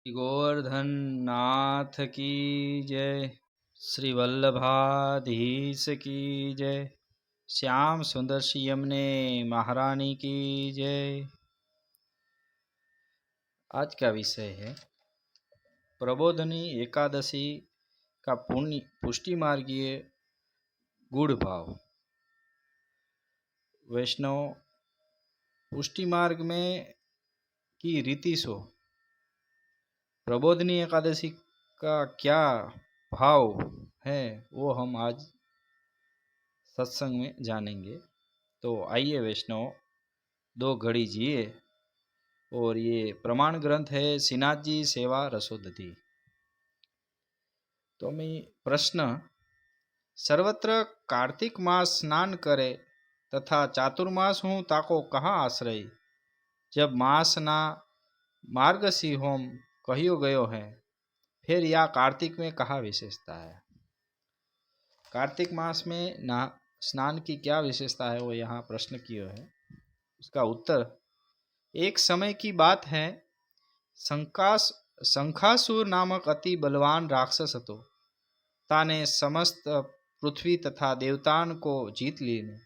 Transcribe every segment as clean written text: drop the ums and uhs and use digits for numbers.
गोवर्धन नाथ की जय। श्री वल्लभाधीश की जय। श्याम सुंदर श्री यमुने महारानी की जय। आज का विषय है प्रबोधनी एकादशी का पुष्टि मार्गीय गुड़ भाव। वैष्णव पुष्टि मार्ग में की रीति सो प्रबोधनी एकादशी का क्या भाव है वो हम आज सत्संग में जानेंगे। तो आइए वैष्णव दो घड़ी जिए। और ये प्रमाण ग्रंथ है श्रीनाथ जी सेवा रसोदधि। तो मैं प्रश्न, सर्वत्र कार्तिक मास स्नान करे तथा चातुर्मास हूँ ताको कहाँ आश्रय। जब मास ना मार्गशी होम कहियो गयो है, फिर या कार्तिक में कहा विशेषता है। कार्तिक मास में ना स्नान की क्या विशेषता है वो यहाँ प्रश्न किया है। उसका उत्तर, एक समय की बात है, शंखासुर नामक अति बलवान राक्षस હતો। ताने समस्त पृथ्वी तथा देवतान को जीत लीने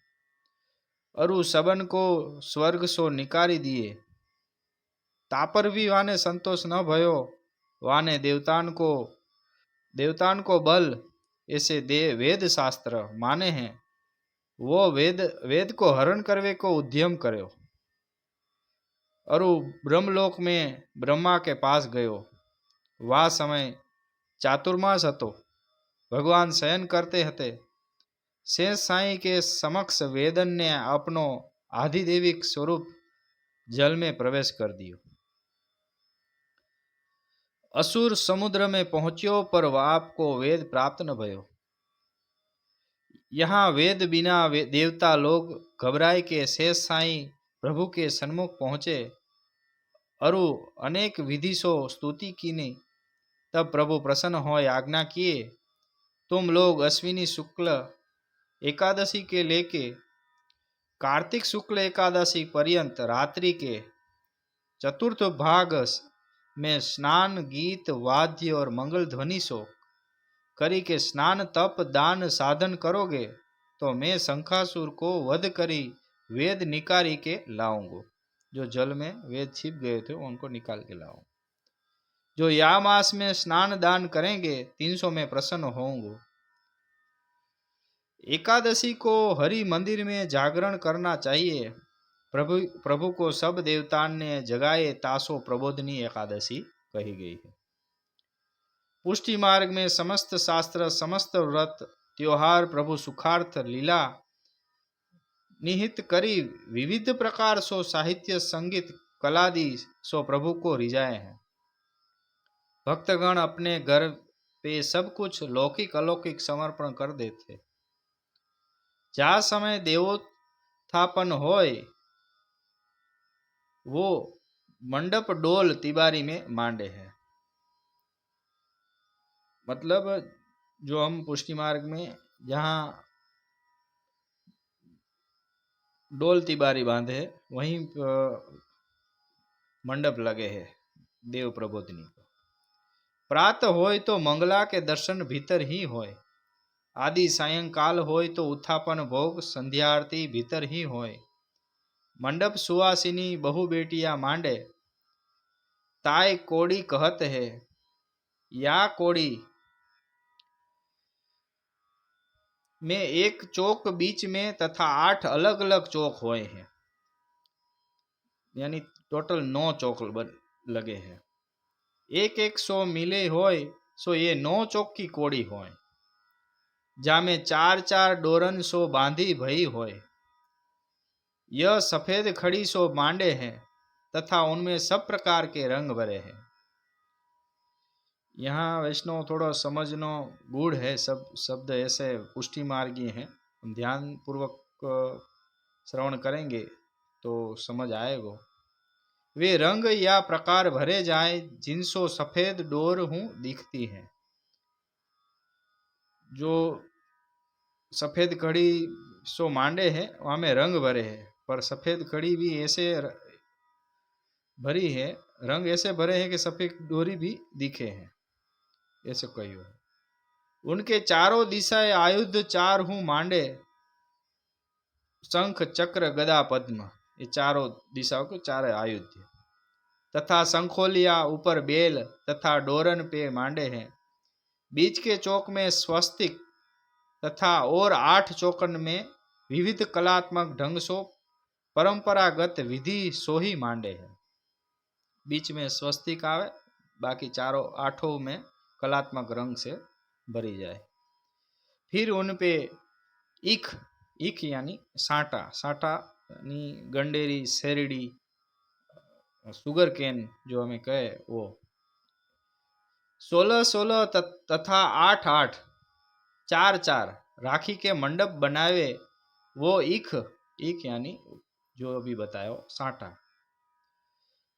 अरु सबन को स्वर्ग सो निकारी दिए। तापर भी वाने संतोष न भयो। वाने देवतान को बल ऐसे वेद शास्त्र माने हैं। वो वेद को हरण करवे को उद्यम કર્યો। अरु ब्रह्मलोक में ब्रह्मा के पास गयो। वह समय चातुर्मास હતો। भगवान शयन करते हते। शेष साई के समक्ष वेदन ने अपनो आधिदेविक स्वरूप जल में प्रवेश कर दियो। असुर समुद्र में पहुंच्यो पर आपको वेद प्राप्त न भयो। यहाँ वेद बिना देवता लोग घबराए के शेष साई प्रभु के सन्मुख पहुंचे। अरु अनेक विधि सो स्तुति कीनी। तब प्रभु प्रसन्न हो आज्ञा किए, तुम लोग अश्विनी शुक्ल एकादशी के लेके कार्तिक शुक्ल एकादशी पर्यंत रात्रि के चतुर्थ भाग में स्नान गीत वाद्य और मंगल ध्वनि सो करी के स्नान तप दान साधन करोगे तो मैं शंखासुर को वध करी वेद निकाली के लाऊंगा। जो जल में वेद छिप गए थे उनको निकाल के लाऊं। जो या मास में स्नान दान करेंगे 300 में प्रसन्न होंगे। एकादशी को हरि मंदिर में जागरण करना चाहिए। प्रभु को सब देवता ने जगाए तासो प्रबोधनी एकादशी कही गई है। पुष्टि मार्ग में समस्त शास्त्र समस्त व्रत त्योहार प्रभु सुखार्थ लीला निहित करी विविध प्रकार सो साहित्य संगीत कलादि सो प्रभु को रिझाए हैं। भक्तगण अपने घर पे सब कुछ लौकिक अलौकिक समर्पण कर देते। जा समय देवोत्थापन होय वो मंडप डोल तिबारी में मांडे है। मतलब जो हम पुष्टि मार्ग में जहाँ डोल तिबारी बांधे वहीं मंडप लगे है देव प्रबोधनी को। प्रात होय तो मंगला के दर्शन भीतर ही होय। आदि सायंकाल होय तो उत्थापन भोग संध्या आरती भीतर ही होय। मंडप सुवासिनी बहु बेटिया मांडे ताय कोड़ी कहत है। या कोड़ी में एक चौक बीच में तथा 8 अलग अलग चौक होए हैं। यानी टोटल 9 चौक लगे हैं। एक सो मिले होय सो ये 9 चौक की कोड़ी होय। जामे 4 डोरन सो बांधी भई होय। यह सफेद खड़ी सो मांडे हैं तथा उनमें सब प्रकार के रंग भरे हैं। यहाँ वैष्णव थोड़ा समझनो गूढ़ है। सब शब्द ऐसे पुष्टि मार्गी हैं। हम ध्यान पूर्वक श्रवण करेंगे तो समझ आएगा। वे रंग या प्रकार भरे जाए जिनसो सफेद डोर हूँ दिखती है। जो सफेद कड़ी सो मांडे है वहाँ में रंग भरे है, पर सफेद कड़ी भी ऐसे भरी है रंग ऐसे भरे हैं कि सफेद डोरी भी दिखे हैं, ऐसे कहियो। उनके चारों दिशाएं आयुध चार हूं मांडे, शंख चक्र गदा पद्म, ये चारों दिशाओं के चार आयुध थे। तथा शंखोलिया ऊपर बेल तथा डोरन पे मांडे हैं। बीच के चौक में स्वस्तिक तथा और 8 चौकन में विविध कलात्मक ढंग से परंपरागत विधि सोही मांडे हैं। बीच में स्वस्तिक आवे, बाकी चारों 8 में कलात्मक रंग से भरी जाए। फिर उन पे ईख, ईख यानी साटा, साटा यानी गंडेरी, शेरडी, सुगर केन जो हमें कहे वो, 16-16 तथा 8-8, 4-4 राखी के मंडप बनावे, वो ईख, ईख यानी जो अभी बताया साटा,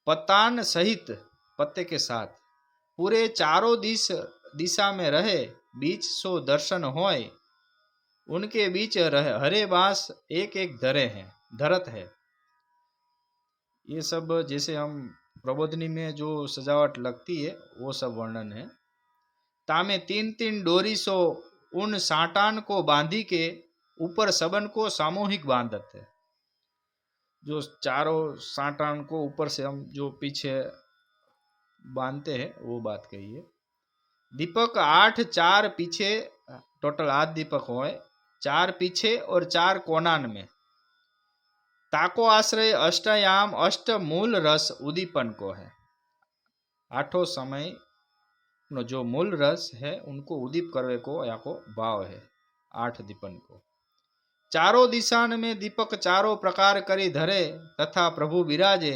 पतान सहित, पत्ते के साथ पूरे चारों दिशा में रहे, बीच सो दर्शन होय, उनके बीच हरे बांस एक एक धरे हैं, धरत है। ये सब जैसे हम प्रबोधनी में जो सजावट लगती है वो सब वर्णन है। तामे 3-3 डोरी सो उन साटान को बांधी के ऊपर सबन को सामूहिक बांधत है। जो चारों साटान को ऊपर से हम जो पीछे बांधते हैं वो बात कही है। दीपक 8, 4 पीछे, टोटल 8 दीपक होए, 4 पीछे और 4 कोनान में। ताको आश्रय अष्टयाम अष्ट मूल रस उदीपन को है। 8 समय जो मूल रस है उनको उदीप करवे को या को भाव है 8 दीपन को। चारों दिशान में दीपक चारों प्रकार करी धरे तथा प्रभु विराजे।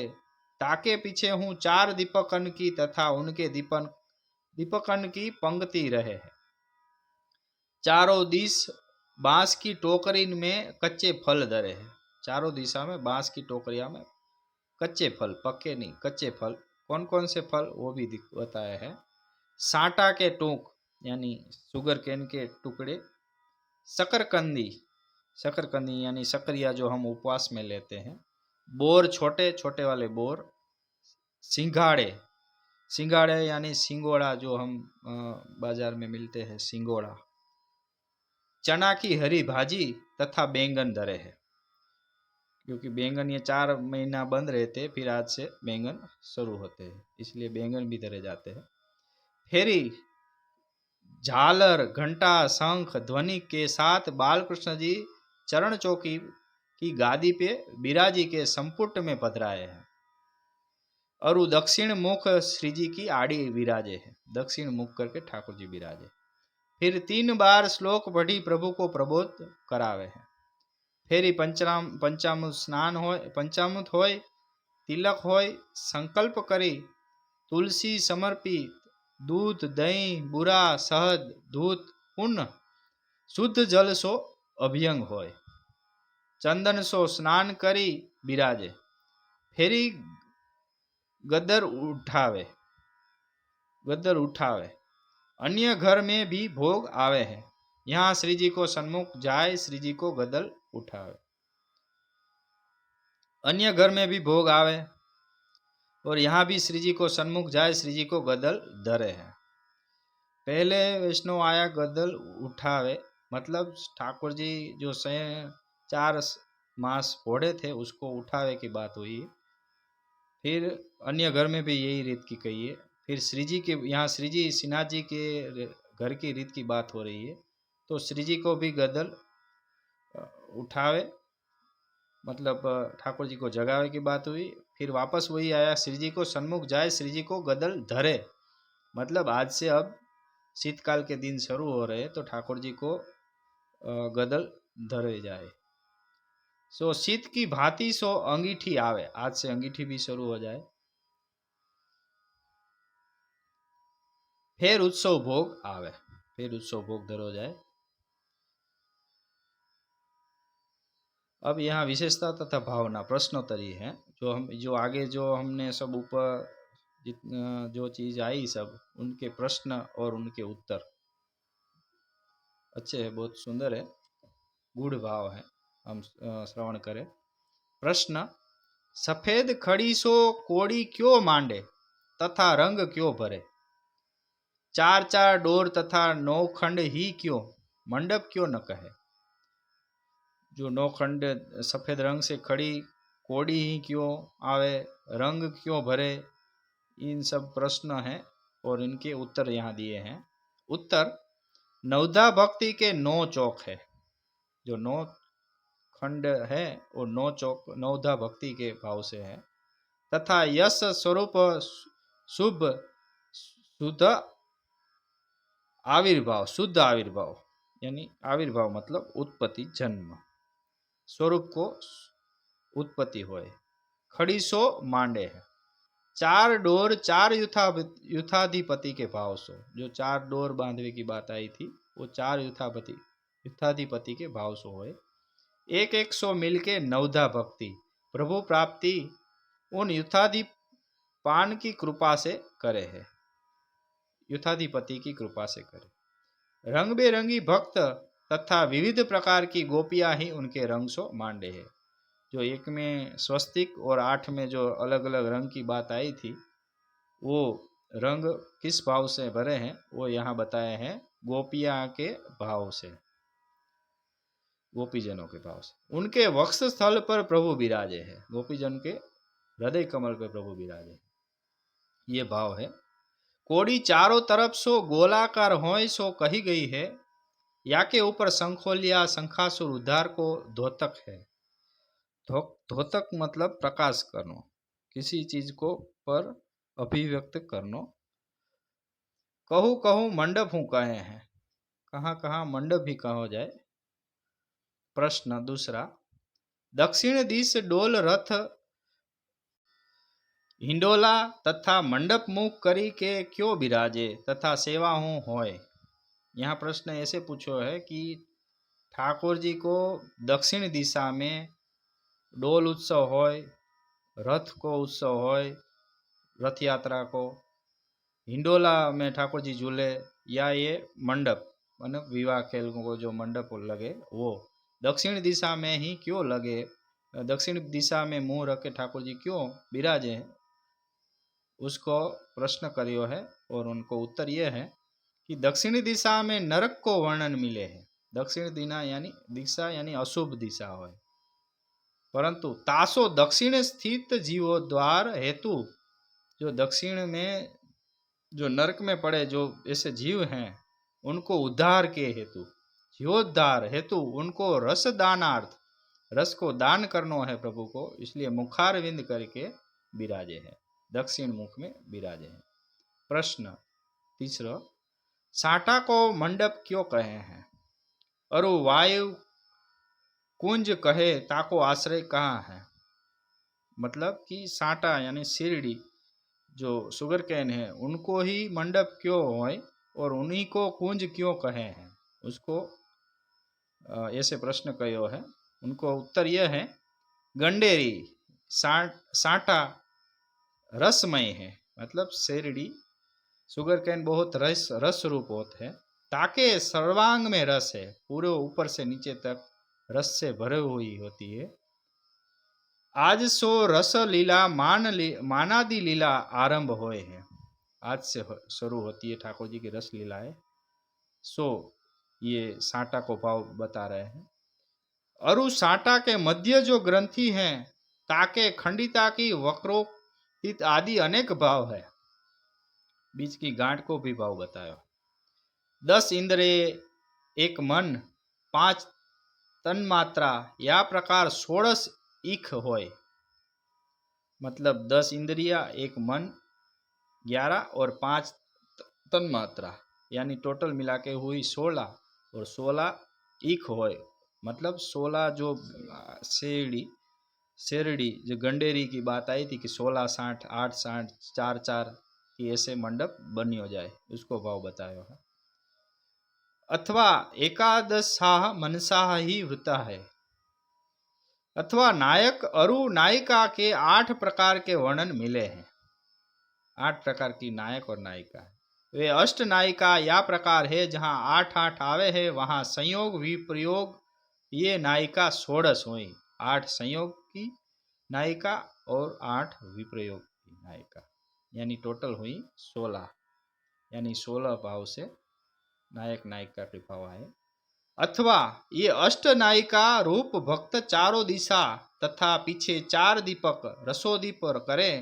ताके पीछे हूँ 4 दीपकन की तथा उनके दीपकन की पंक्ति रहे है। चारों दिश बांस की टोकरी में कच्चे फल धरे हैं। चारों दिशा में बांस की टोकरिया में कच्चे फल, पक्के नहीं, कच्चे फल। कौन कौन से फल वो भी बताया है। साटा के टूक यानी शुगर केन के टुकड़े, शकरकंदी, शकरकंदी यानी शकरिया जो हम उपवास में लेते हैं, बोर, छोटे छोटे वाले बोर, सिंघाड़े, सिंघाड़े यानी सिंगोड़ा जो हम बाजार में मिलते हैं, सिंगोड़ा, चना की हरी भाजी तथा बैंगन धरे है। क्योंकि बैंगन ये 4 महीना बंद रहते, फिर आज से बैंगन शुरू होते हैं, इसलिए बैंगन भी धरे जाते हैं। फेरी झालर, घंटा, शंख ध्वनि के साथ बालकृष्ण जी चरण चौकी की गादी पे बिराजी के संपुट में पधराए हैं और दक्षिण मुख श्री जी की आड़ी विराजे है। दक्षिण मुख करके ठाकुर जी विराजे। फिर 3 बार श्लोक पढ़ी प्रभु को प्रबोध करावे हैं। फेरी पंचामृत स्नान होय, पंचामृत होय, तिलक होय, संकल्प करी तुलसी समर्पित, दूध, दही, बुरा, शहद, दूध, पुण्य, शुद्ध जल सो अभ्यंग होय, चंदन सो स्नान करी बिराजे। फेरी गदर उठावे, गदर उठावे। अन्य घर में भी भोग आवे है। यहाँ श्री जी को सन्मुख जाए, श्री जी को गदल उठावे। अन्य घर में भी भोग आवे और यहाँ भी श्री जी को सन्मुख जाए, श्री जी को गदल धरे है। पहले वैष्णव आया गदल उठावे, मतलब ठाकुर जी जो 4 मास फोड़े थे उसको उठावे की बात हुई। फिर अन्य घर में भी यही रीत की कही है। फिर श्री जी के यहाँ श्री जी सिन्हा जी के घर की रीत की बात हो रही है, तो श्री जी को भी गदल उठावे, मतलब ठाकुर जी को जगावे की बात हुई। फिर वापस वही आया, श्री जी को सन्मुख जाए, श्री जी को गदल धरे, मतलब आज से अब शीतकाल के दिन शुरू हो रहे तो ठाकुर जी को गदल धरे जाए। सो शीत की भांति सो अंगीठी आवे, आज से अंगीठी भी शुरू हो जाए। फिर उत्सव भोग आवे, फिर उत्सव भोग धरो जाए। अब यहाँ विशेषता तथा भावना प्रश्नोत्तरी है, जो आगे जो हमने सब ऊपर जो चीज आई सब उनके प्रश्न और उनके उत्तर अच्छे है, बहुत सुंदर है, गूढ़ भाव है, हम श्रवण करें। प्रश्न, सफेद खड़ी सो कोड़ी क्यों मांडे, तथा रंग क्यों भरे, चार चार डोर तथा नौ खंड ही क्यों, मंडप क्यों न कहे। जो नौ खंड सफेद रंग से खड़ी कोड़ी ही क्यों आवे, रंग क्यों भरे, इन सब प्रश्न हैं और इनके उत्तर यहाँ दिए हैं। उत्तर, नवधा भक्ति के 9 चौक है। जो 9 खंड है वो 9 चौक नवधा भक्ति के भाव से है। तथा यश स्वरूप शुभ शुद्ध आविर्भाव, शुद्ध आविर्भाव यानी आविर्भाव मतलब उत्पत्ति जन्म, स्वरूप को उत्पत्ति होए, खड़ी सो मांडे है। 4 डोर 4 युथाधिपति के भाव सो, जो 4 डोर बांधवे की बात आई थी वो 4 युथाधिपति के भाव सो होए। एक एक सौ मिलके नवधा भक्ति प्रभु प्राप्ति उन युथाधिपान की कृपा से करे है, युथाधिपति की कृपा से करे। रंग बेरंगी भक्त तथा विविध प्रकार की गोपियां ही उनके रंग सो मांडे है। जो एक में स्वस्तिक और 8 में जो अलग अलग रंग की बात आई थी, वो रंग किस भाव से भरे हैं वो यहाँ बताए हैं, गोपियां के भाव से, गोपीजनों के भाव से। उनके वक्ष स्थल पर प्रभु विराजे है, गोपीजन के हृदय कमल पर प्रभु विराजे, ये भाव है। कोड़ी चारों तरफ सो गोलाकार होय सो कही गई है, या के ऊपर शंखोलिया शंखासुर उद्धार को धोतक है। धोतक मतलब प्रकाश करनो, किसी चीज को पर अभिव्यक्त करनो। कहू कहू मंडप हूँ कहे हैं, कहाँ कहाँ मंडप भी कहो जाए। प्रश्न दूसरा, दक्षिण दिश डोल रथ हिंडोला तथा मंडप मुख करी के क्यों विराजे तथा सेवा हूँ होय। यहाँ प्रश्न ऐसे पूछो है कि ठाकुर जी को दक्षिण दिशा में डोल उत्सव होय, रथ को उत्सव होय, रथ यात्रा को, हिंडोला में ठाकुर जी झूले, या ये मंडप मतलब विवाह खेल को जो मंडप लगे वो दक्षिण दिशा में ही क्यों लगे, दक्षिण दिशा में मुंह रख के ठाकुर जी क्यों विराजे हैं, उसको प्रश्न करियो है। और उनको उत्तर यह है कि दक्षिणी दिशा में नरक को वर्णन मिले है। दक्षिण दिशा यानी अशुभ दिशा हो, परंतु तासो दक्षिण स्थित जीवो द्वार हेतु, जो दक्षिण में जो नरक में पड़े जो ऐसे जीव हैं उनको उद्धार के हेतु, जीवोद्धार हेतु उनको रस दानार्थ, रस को दान करनो है प्रभु को, इसलिए मुखारविंद करके विराजे हैं, दक्षिण मुख में विराजे हैं। प्रश्न तीसरा, साटा को मंडप क्यों कहे हैं, और वायु कुंज कहे ताको आश्रय कहाँ है। मतलब कि साटा यानी शिरडी जो शुगर कैन है उनको ही मंडप क्यों होए और उन्हीं को कुंज क्यों कहे हैं, उसको ऐसे प्रश्न कयो है। उनको उत्तर यह है, गंडेरी साटा रसमय है, मतलब शिरडी शुगर कैन बहुत रस रूप होते हैं, ताके सर्वांग में रस है, पूरे ऊपर से नीचे तक रस से भरे हुई होती है। आज सो रस लीला मानादि लीला आरंभ होए है, आज से शुरू होती है ठाकुर जी की रस लीलाएं। सो ये साटा को भाव बता रहे हैं। अरु साटा के मध्य जो ग्रंथि हैं ताके खंडिता की वक्रोक्ति आदि अनेक भाव है, बीच की गांठ को भी भाव बताया। 10 इंद्रिय, एक मन, 5 तन्मात्रा, या प्रकार 16 ईख होय, मतलब 10 इंद्रिया, एक मन, 11 और 5 तन्मात्रा, यानी टोटल मिला के हुई 16 और 16 ईख होय, मतलब 16 जो शेरडी जो गंडेरी की बात आई थी कि 16 60 8 60 4 4 की ऐसे मंडप बनी हो जाए, उसको भाव बताया है। अथवा एकादशाह मनसाह ही वृता है, अथवा नायक अरु नायिका के 8 प्रकार के वर्णन मिले हैं, 8 प्रकार की नायक और नायिका। वे अष्ट नायिका या प्रकार है जहाँ 8 8 आवे है, वहाँ संयोग विप्रयोग ये नायिका 16 हुई, 8 संयोग की नायिका और 8 विप्रयोग की नायिका। यानी टोटल हुई 16, यानी 16 भाव से नायक नायिका के भाव आए। अथवा ये अष्ट नायिका रूप भक्त चारों दिशा तथा पीछे 4 दीपक रसोदीप करे,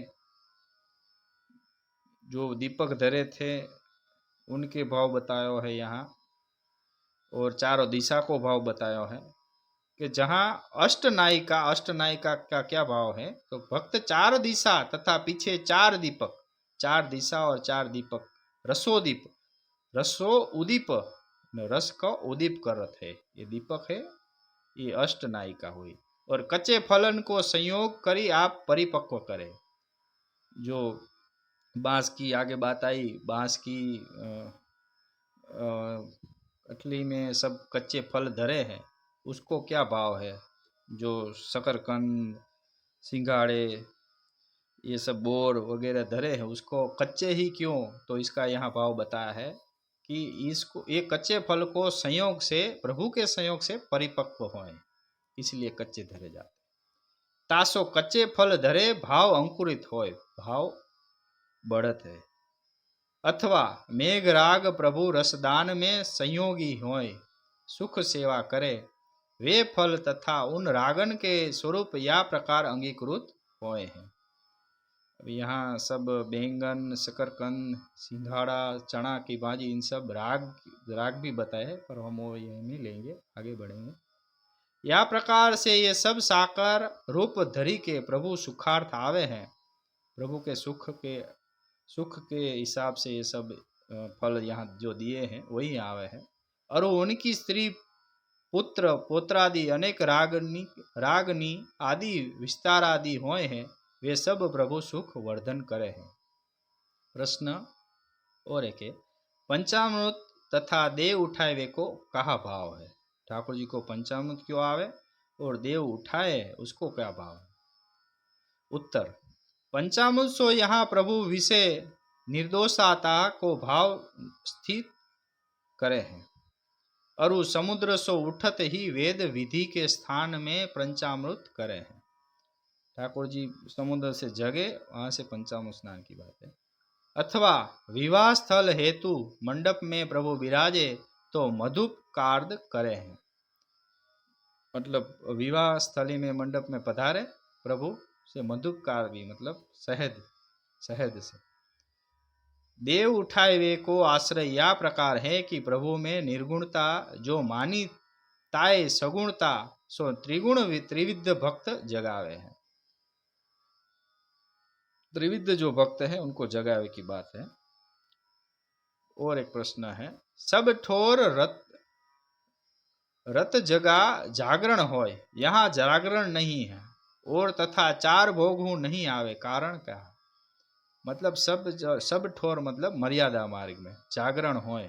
जो दीपक धरे थे उनके भाव बतायो है यहाँ, और चारों दिशा को भाव बतायो है कि जहाँ अष्ट नायिका का क्या भाव है, तो भक्त 4 दिशा तथा पीछे 4 दीपक, 4 दिशा और 4 दीपक, रसोदीप, रसो उदीप, रस का उदीप करत है, ये दीपक है, ये अष्ट नायिका हुई। और कच्चे फलन को संयोग करी आप परिपक्व करे, जो बांस की आगे बात आई, बांस की अटली में सब कच्चे फल धरे हैं, उसको क्या भाव है, जो शकरकंद, सिंघाड़े, ये सब बोर वगैरह धरे हैं, उसको कच्चे ही क्यों, तो इसका यहाँ भाव बताया है कि इसको, ये कच्चे फल को संयोग से, प्रभु के संयोग से परिपक्व होए, इसलिए कच्चे धरे जाते। तासो कच्चे फल धरे भाव अंकुरित होए, भाव बढ़त है। अथवा मेघराग प्रभु रसदान में संयोगी होए, सुख सेवा करे, वे फल तथा उन रागन के स्वरूप या प्रकार अंगीकृत होए हैं। अब यहाँ सब बैंगन, शकरकंद, सिंघाड़ा, चना की भाजी, इन सब राग भी बताए, पर हम वो यही नहीं लेंगे, आगे बढ़ेंगे। या प्रकार से ये सब साकार रूप धरी के प्रभु सुखार्थ आवे हैं, प्रभु के सुख के हिसाब से ये सब फल यहाँ जो दिए हैं वही आवे हैं। और उनकी स्त्री पुत्र पोत्रादि अनेक रागनी आदि विस्तार आदि होए हैं, वे सब प्रभु सुख वर्धन करे हैं। प्रश्न और एक, पंचामृत तथा देव उठाए वे को कहा भाव है, ठाकुर जी को पंचामृत क्यों आवे और देव उठाए उसको क्या भाव है? उत्तर, पंचामृत सो यहाँ प्रभु विषय निर्दोषता को भाव स्थित करे हैं, और समुद्र सो उठत ही वेद विधि के स्थान में पंचामृत करे हैं। ठाकुर जी समुद्र से जगे, वहां से पंचामृत स्नान की बात है। अथवा विवाह स्थल हेतु मंडप में प्रभु विराजे तो मधुप कार्य करे हैं, मतलब विवाह स्थली में मंडप में पधारे प्रभु से मधुप कार्य भी, मतलब शहद से। देव उठाए वे को आश्रय या प्रकार है कि प्रभु में निर्गुणता जो मानी ताए सगुणता सो त्रिगुण त्रिविध भक्त जगावे हैं, त्रिविध जो भक्त है उनको जगावे की बात है। और एक प्रश्न है, सब ठोर रत जगा जागरण होय, यहाँ जागरण नहीं है, और तथा 4 भोग नहीं आवे, कारण क्या? मतलब सब ठोर मतलब मर्यादा मार्ग में जागरण होए,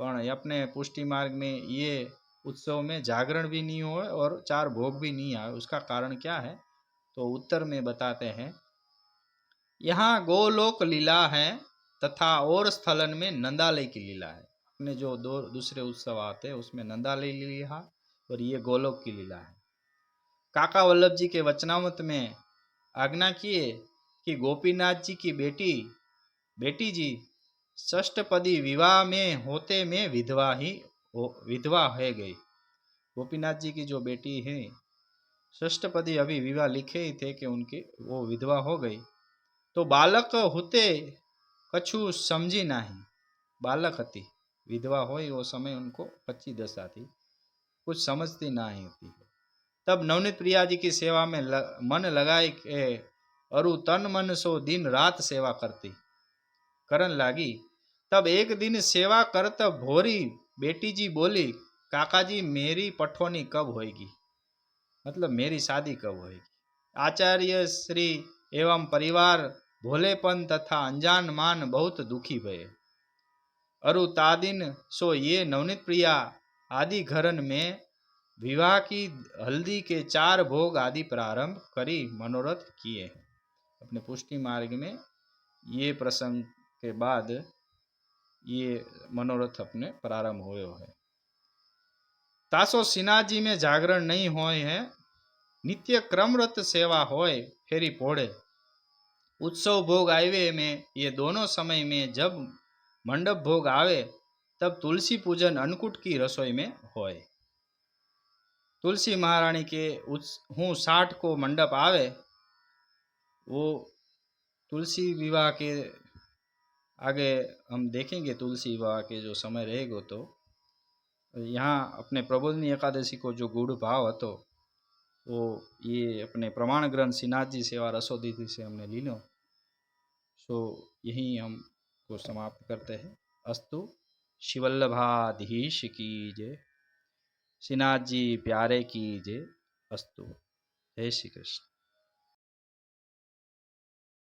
पर अपने पुष्टि मार्ग में ये उत्सव में जागरण भी नहीं होए और 4 भोग भी नहीं आए, उसका कारण क्या है? तो उत्तर में बताते हैं, यहाँ गोलोक लीला है तथा और स्थलन में नंदालय की लीला है। अपने जो दूसरे उत्सव आते हैं उसमें नंदालय लीला और ये गोलोक की लीला है। काका वल्लभ जी के वचनामृत में आज्ञा किए कि गोपीनाथ जी की बेटी जी षष्ठपदी विवाह में होते में विधवा है गई। गोपीनाथ जी की जो बेटी है षष्ठपदी अभी विवाह लिखे ही थे कि उनकी वो विधवा हो गई, तो बालक होते कछु समझी नहीं, बालक हती, विधवा होई वो समय उनको 25 दशा थी, कुछ समझती नहीं होती। तब नवनीत प्रिया जी की सेवा में मन लगाई के अरु तन मन सो दिन रात सेवा करन लागी। तब एक दिन सेवा करत भोरी बेटी जी बोली, काका जी मेरी पठोनी कब होएगी, मतलब मेरी शादी कब होएगी। आचार्य श्री एवं परिवार भोलेपन तथा अनजान मान बहुत दुखी भये। अरु तादिन सो ये नवनीत प्रिया आदि घरन में विवाह की हल्दी के 4 भोग आदि प्रारंभ करी मनोरथ किए हैं। अपने पुष्टि मार्ग में ये प्रसंग के बाद ये मनोरथ अपने प्रारंभ हुए है। तासो सिन्हा जी में जागरण नहीं होए है, नित्य क्रमरत सेवा होए फेरी पोड़े, उत्सव भोग आवे में, ये दोनों समय में जब मंडप भोग आवे तब तुलसी पूजन अन्नकूट की रसोई में होय। तुलसी महारानी के हूँ 60 को मंडप आवे, वो तुलसी विवाह के आगे हम देखेंगे। तुलसी विवाह के जो समय रहेगा तो यहाँ अपने प्रबोधनी एकादशी को जो गुड़ भाव હતો वो ये अपने प्रमाण ग्रंथ श्रीनाथ जी सेवा रसोदीति से हमने ली लो। सो यहीं हम को समाप्त करते हैं। अस्तु शिवल्लभाधीश की जय, श्रीनाथ जी प्यारे की जय। अस्तु। जय श्री कृष्ण।